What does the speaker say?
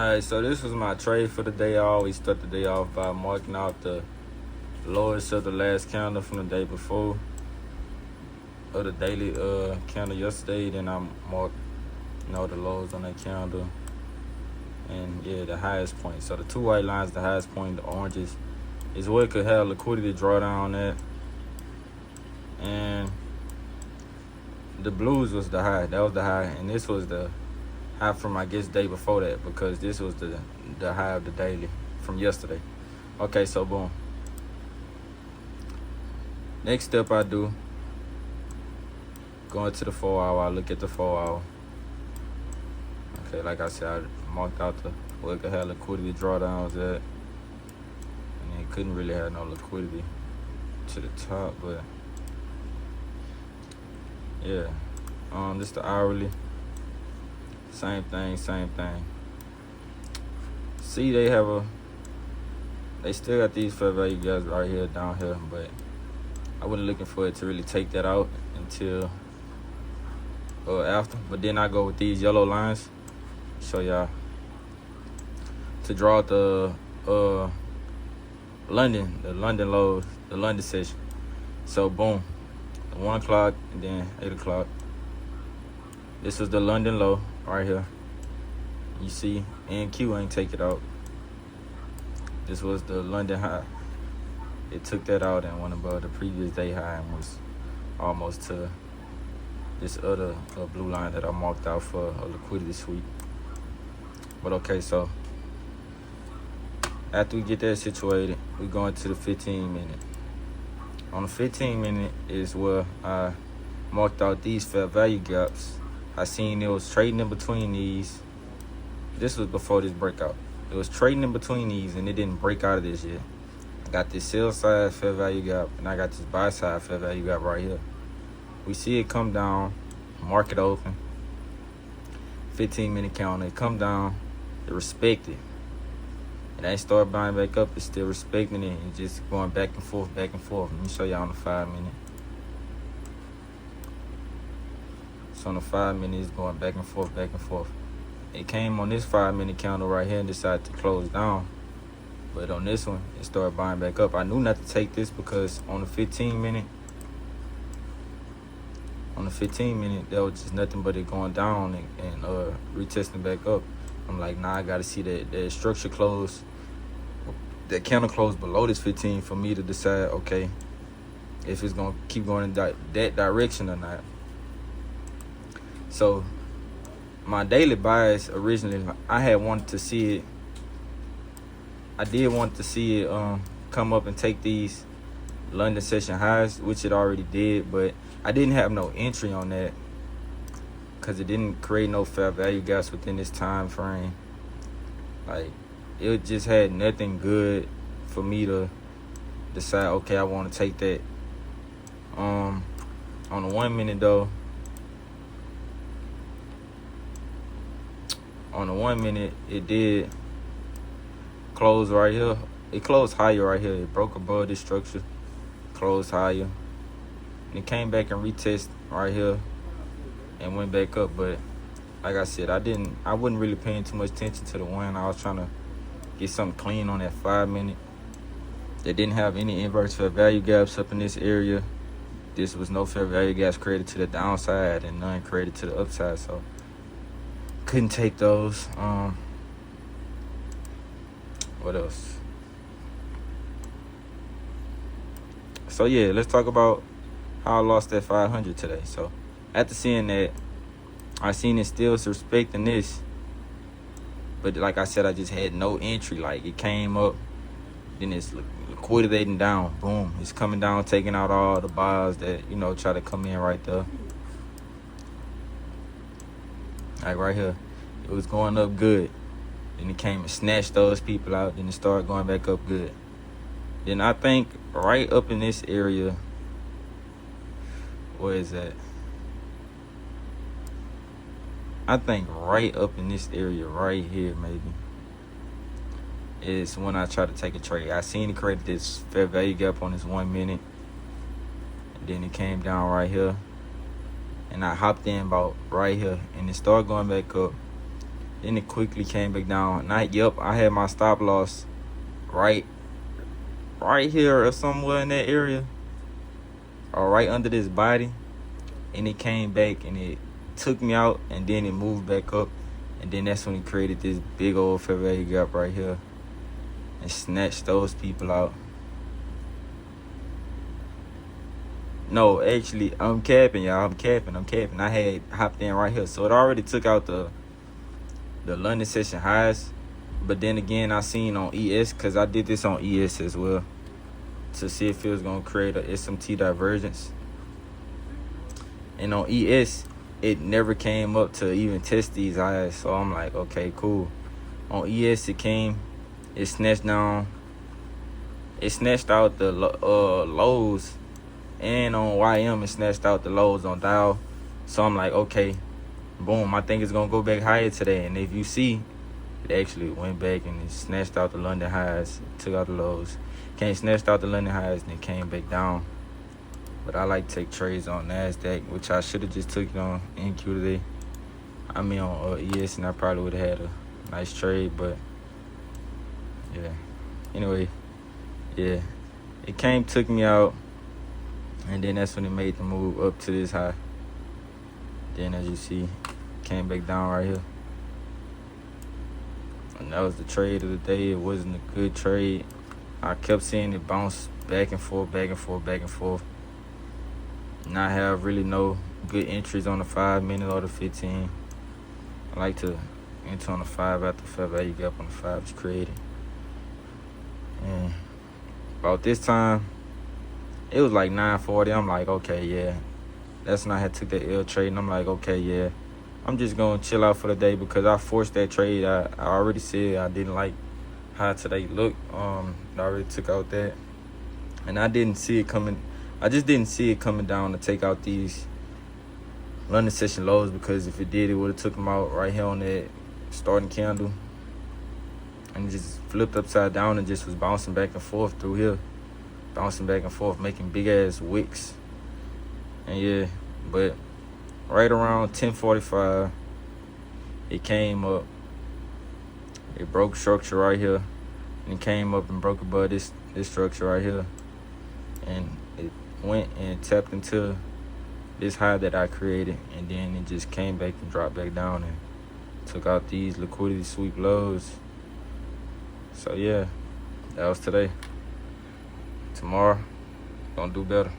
Alright, so this was my trade for the day. I always start the day off by marking out the lowest of the last candle from the day before, or the daily candle yesterday. Then I mark, the lows on that candle, and yeah, the highest point. So the two white lines, the highest point, the oranges, is what could have liquidity drawdown at, and the blues was the high. That was the high, and this was the high from, I guess, day before that, because this was the high of the daily from yesterday. Okay, so boom. Next step I do, going to the 4 hour, I look at the 4 hour. Okay, like I said, I marked out where it could have liquidity drawdowns at, and it couldn't really have no liquidity to the top, but yeah. This the hourly. Same thing. See, they still got these fair value guys right here, down here, but I wasn't looking for it to really take that out until after. But then I go with these yellow lines, show y'all, to draw out the London lows, the London session. So boom, 1 o'clock and then 8 o'clock. This was the London low right here. You see, NQ ain't take it out. This was the London high. It took that out and went above the previous day high and was almost to this other blue line that I marked out for a liquidity sweep. But okay, so after we get that situated, we go into the 15 minute. On the 15 minute is where I marked out these fair value gaps. I seen it was trading in between these. This was before this breakout. It was trading in between these, and it didn't break out of this yet. I got this sell side fair value gap, and I got this buy side fair value gap right here. We see it come down, market open, 15 minute count. It come down, it respected. And I start buying back up, it's still respecting it and just going back and forth. Let me show y'all on the 5 minute. So on the 5 minute, it's going back and forth. It came on this 5 minute candle right here and decided to close down. But on this one, it started buying back up. I knew not to take this because on the 15 minute, there was just nothing but it going down and retesting back up. I'm like, nah, I gotta see that structure close, that candle close below this 15 for me to decide, okay, if it's gonna keep going in that direction or not. So my daily bias originally, I had wanted to see it. I did want to see it come up and take these London session highs, which it already did, but I didn't have no entry on that because it didn't create no fair value gaps within this time frame. Like, it just had nothing good for me to decide, okay, I want to take that. On the 1 minute though, on the 1 minute, it did close right here. It closed higher right here. It broke above this structure, closed higher. And it came back and retested right here and went back up. But like I said, I wasn't really paying too much attention to the one. I was trying to get something clean on that 5 minute. They didn't have any inverse fair value gaps up in this area. This was no fair value gaps created to the downside and none created to the upside. So couldn't take those. What else? So yeah, let's talk about how I lost that 500 today. So after seeing that, I seen it still respecting this, but like I said, I just had no entry. Like, it came up, then it's liquidating down. Boom, it's coming down, taking out all the buyers that try to come in right there. Like right here, it was going up good. Then it came and snatched those people out. Then it started going back up good. Then I think right up in this area, where is that? I think right up in this area right here maybe is when I try to take a trade. I seen it create this fair value gap on this 1 minute. And then it came down right here. And I hopped in about right here. And it started going back up. Then it quickly came back down. And I had my stop loss right here or somewhere in that area, or right under this body. And it came back and it took me out, and then it moved back up. And then that's when it created this big old fair value gap right here and snatched those people out. No, actually, I'm capping, y'all. I'm capping. I had hopped in right here. So it already took out the London session highs. But then again, I seen on ES, because I did this on ES as well, to see if it was going to create a SMT divergence. And on ES, it never came up to even test these highs. So I'm like, okay, cool. On ES, it snatched down. It snatched out the lows. And on YM, it snatched out the lows on Dow. So I'm like, okay, boom, I think it's going to go back higher today. And if you see, it actually went back and it snatched out the London highs, took out the lows. Snatched out the London highs and it came back down. But I like to take trades on NASDAQ, which I should have just took it on NQ today. I mean on ES, and I probably would have had a nice trade, but yeah. Anyway, yeah. It took me out. And then that's when it made the move up to this high. Then as you see, came back down right here. And that was the trade of the day. It wasn't a good trade. I kept seeing it bounce back and forth, back and forth, back and forth. And I have really no good entries on the 5 minute or the 15. I like to enter on the 5 after fair value gap on the 5 is created. And about this time, it was like 9:40. I'm like, okay, yeah. That's when I had took that L trade, and I'm like, okay, yeah. I'm just going to chill out for the day because I forced that trade. I already said I didn't like how today looked. I already took out that. And I didn't see it coming. I just didn't see it coming down to take out these London session lows, because if it did, it would have took them out right here on that starting candle. And it just flipped upside down and just was bouncing back and forth through here. Bouncing back and forth, making big-ass wicks. And yeah, but right around 10:45, it came up. It broke structure right here. And it came up and broke above this structure right here. And it went and tapped into this high that I created. And then it just came back and dropped back down and took out these liquidity sweep lows. So yeah, that was today. Tomorrow, gonna do better.